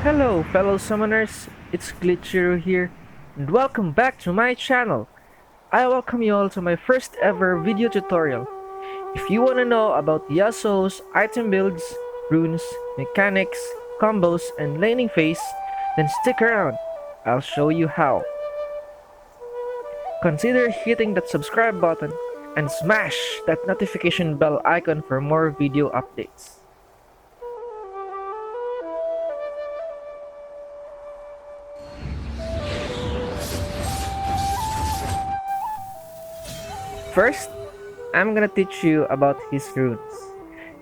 Hello fellow summoners, it's Glitchero here, and welcome back to my channel. I welcome you all to my first ever video tutorial. If you wanna know about Yasuo's item builds, runes, mechanics, combos, and laning phase, then stick around, I'll show you how. Consider hitting that subscribe button and smash that notification bell icon for more video updates. First, I'm gonna teach you about his runes.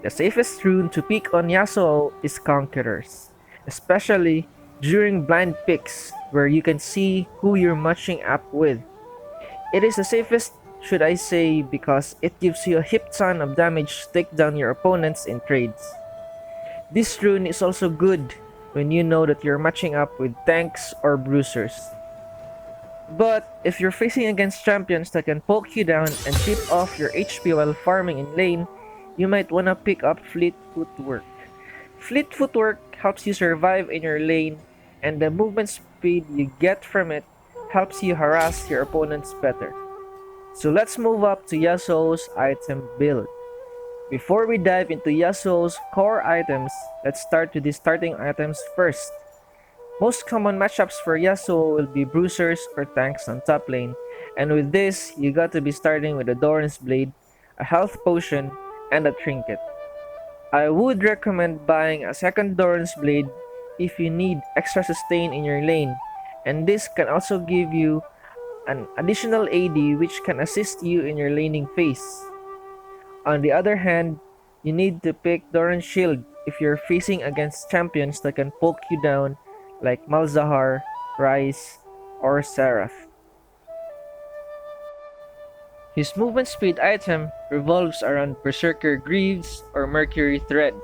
The safest rune to pick on Yasuo is Conquerors, especially during blind picks where you can see who you're matching up with. It is the safest, should I say, because it gives you a heap ton of damage to take down your opponents in trades. This rune is also good when you know that you're matching up with tanks or bruisers. But if you're facing against champions that can poke you down and chip off your HP while farming in lane, you might wanna pick up Fleet Footwork. Fleet Footwork helps you survive in your lane, and the movement speed you get from it helps you harass your opponents better. So let's move up to Yasuo's item build. Before we dive into Yasuo's core items, let's start with the starting items first. Most common matchups for Yasuo will be bruisers or tanks on top lane, and with this, you got to be starting with a Doran's Blade, a health potion, and a trinket. I would recommend buying a second Doran's Blade if you need extra sustain in your lane, and this can also give you an additional AD which can assist you in your laning phase. On the other hand, you need to pick Doran's Shield if you're facing against champions that can poke you down like Malzahar, Ryze, or Seraph. His movement speed item revolves around Berserker Greaves or Mercury Threads.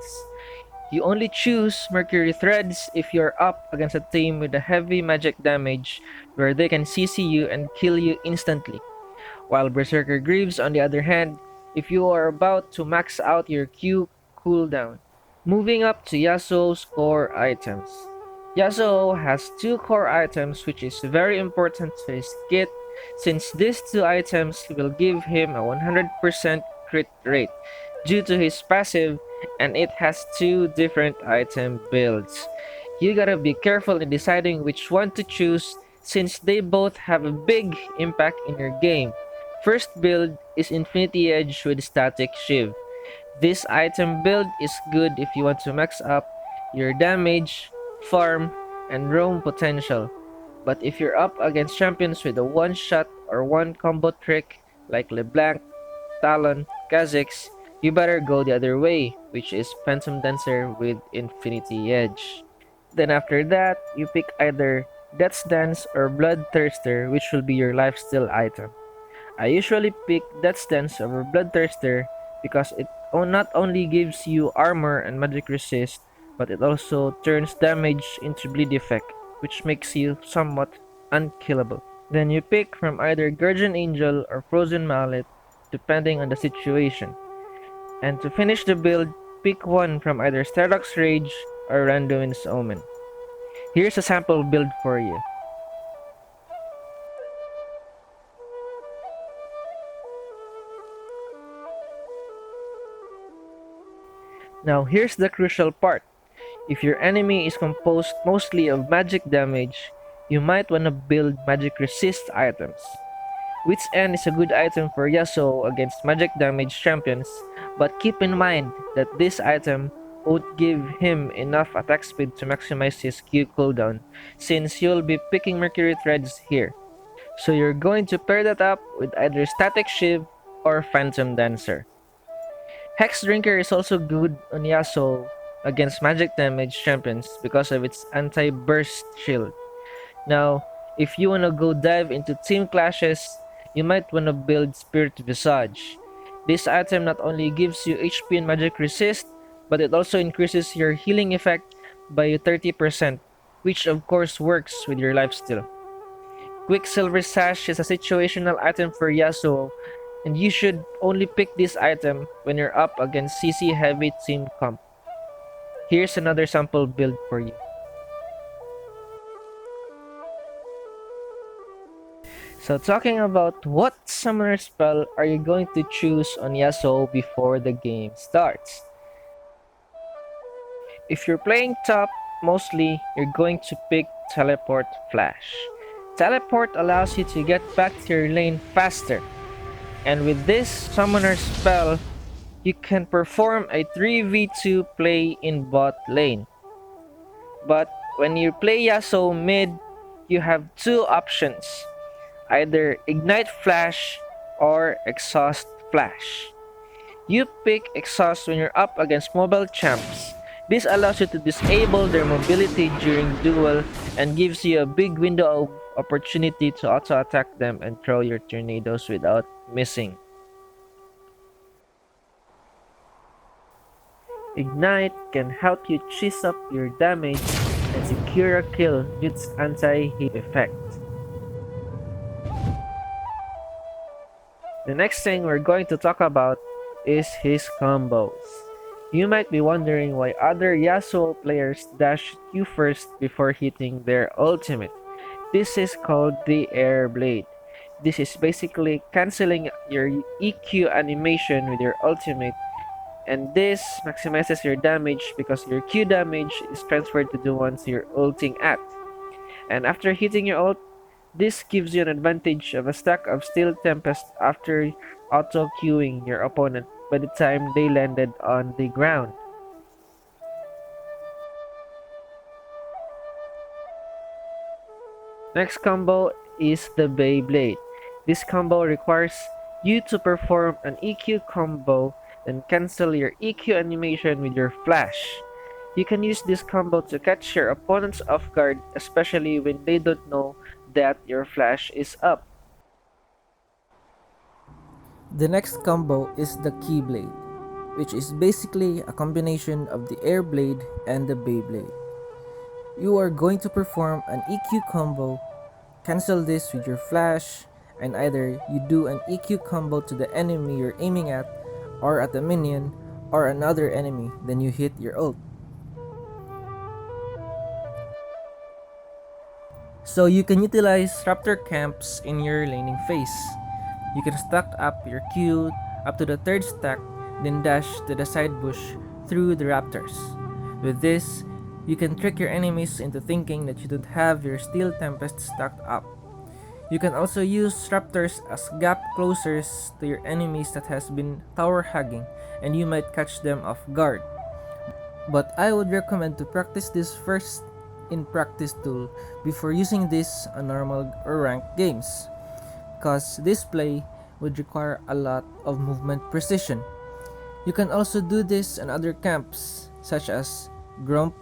You only choose Mercury Threads if you're up against a team with a heavy magic damage where they can CC you and kill you instantly. While Berserker Greaves, on the other hand, if you are about to max out your Q cooldown. Moving up to Yasuo's core items. Yasuo has two core items which is very important to his kit since these two items will give him a 100% crit rate due to his passive, and it has two different item builds. You gotta be careful in deciding which one to choose since they both have a big impact in your game. First build is Infinity Edge with Static Shiv. This item build is good if you want to max up your damage, farm, and roam potential. But if you're up against champions with a one-shot or one combo trick like LeBlanc, Talon, Kha'Zix, you better go the other way, which is Phantom Dancer with Infinity Edge. Then after that, you pick either Death's Dance or Bloodthirster, which will be your lifesteal item. I usually pick Death's Dance over Bloodthirster because it not only gives you armor and magic resist, but it also turns damage into bleed effect, which makes you somewhat unkillable. Then you pick from either Guardian Angel or Frozen Mallet, depending on the situation. And to finish the build, pick one from either Stardock's Rage or Randuin's Omen. Here's a sample build for you. Now here's the crucial part. If your enemy is composed mostly of magic damage, you might wanna build magic resist items. Wit's End is a good item for Yasuo against magic damage champions, but keep in mind that this item won't give him enough attack speed to maximize his Q cooldown, since you'll be picking Mercury Threads here. So you're going to pair that up with either Static Shiv or Phantom Dancer. Hex Drinker is also good on Yasuo against magic damage champions because of its anti-burst shield. Now, if you wanna go dive into team clashes, you might wanna build Spirit Visage. This item not only gives you HP and magic resist, but it also increases your healing effect by 30%, which of course works with your lifesteal. Quicksilver Sash is a situational item for Yasuo, and you should only pick this item when you're up against CC heavy team comp. Here's another sample build for you. So talking about what summoner spell are you going to choose on Yasuo before the game starts? If you're playing top, mostly you're going to pick Teleport Flash. Teleport allows you to get back to your lane faster, and with this summoner spell, you can perform a 3v2 play in bot lane. But when you play Yasuo mid, you have two options, either Ignite Flash or Exhaust Flash. You pick Exhaust when you're up against mobile champs. This allows you to disable their mobility during duel and gives you a big window of opportunity to auto attack them and throw your tornadoes without missing. Ignite can help you cheese up your damage and secure a kill due to its anti-hit effect. The next thing we're going to talk about is his combos. You might be wondering why other Yasuo players dash Q first before hitting their ultimate. This is called the Air Blade. This is basically cancelling your EQ animation with your ultimate, and this maximizes your damage because your Q damage is transferred to the ones you're ulting at. And after hitting your ult, this gives you an advantage of a stack of Steel Tempest after auto-queuing your opponent by the time they landed on the ground. Next combo is the Beyblade. This combo requires you to perform an EQ combo then cancel your EQ animation with your flash. You can use this combo to catch your opponents off guard, especially when they don't know that your flash is up. The next combo is the Keyblade, which is basically a combination of the Air Blade and the Beyblade. You are going to perform an EQ combo, cancel this with your flash, and either you do an EQ combo to the enemy you're aiming at, or at a minion, or another enemy, then you hit your ult. So you can utilize Raptor camps in your laning phase. You can stack up your Q up to the third stack, then dash to the side bush through the Raptors. With this, you can trick your enemies into thinking that you don't have your Steel Tempest stacked up. You can also use Raptors as gap closers to your enemies that has been tower hugging, and you might catch them off guard. But I would recommend to practice this first in practice tool before using this on normal or ranked games, cause this play would require a lot of movement precision. You can also do this on other camps such as Grump,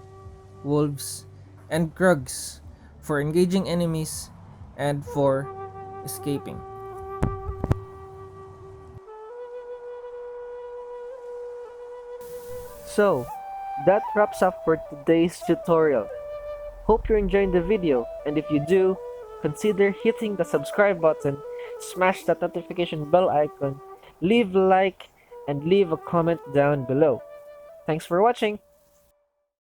Wolves, and Krugs for engaging enemies and for escaping. So, that wraps up for today's tutorial. Hope you're enjoying the video, and if you do, consider hitting the subscribe button, smash that notification bell icon, leave a like, and leave a comment down below. Thanks for watching!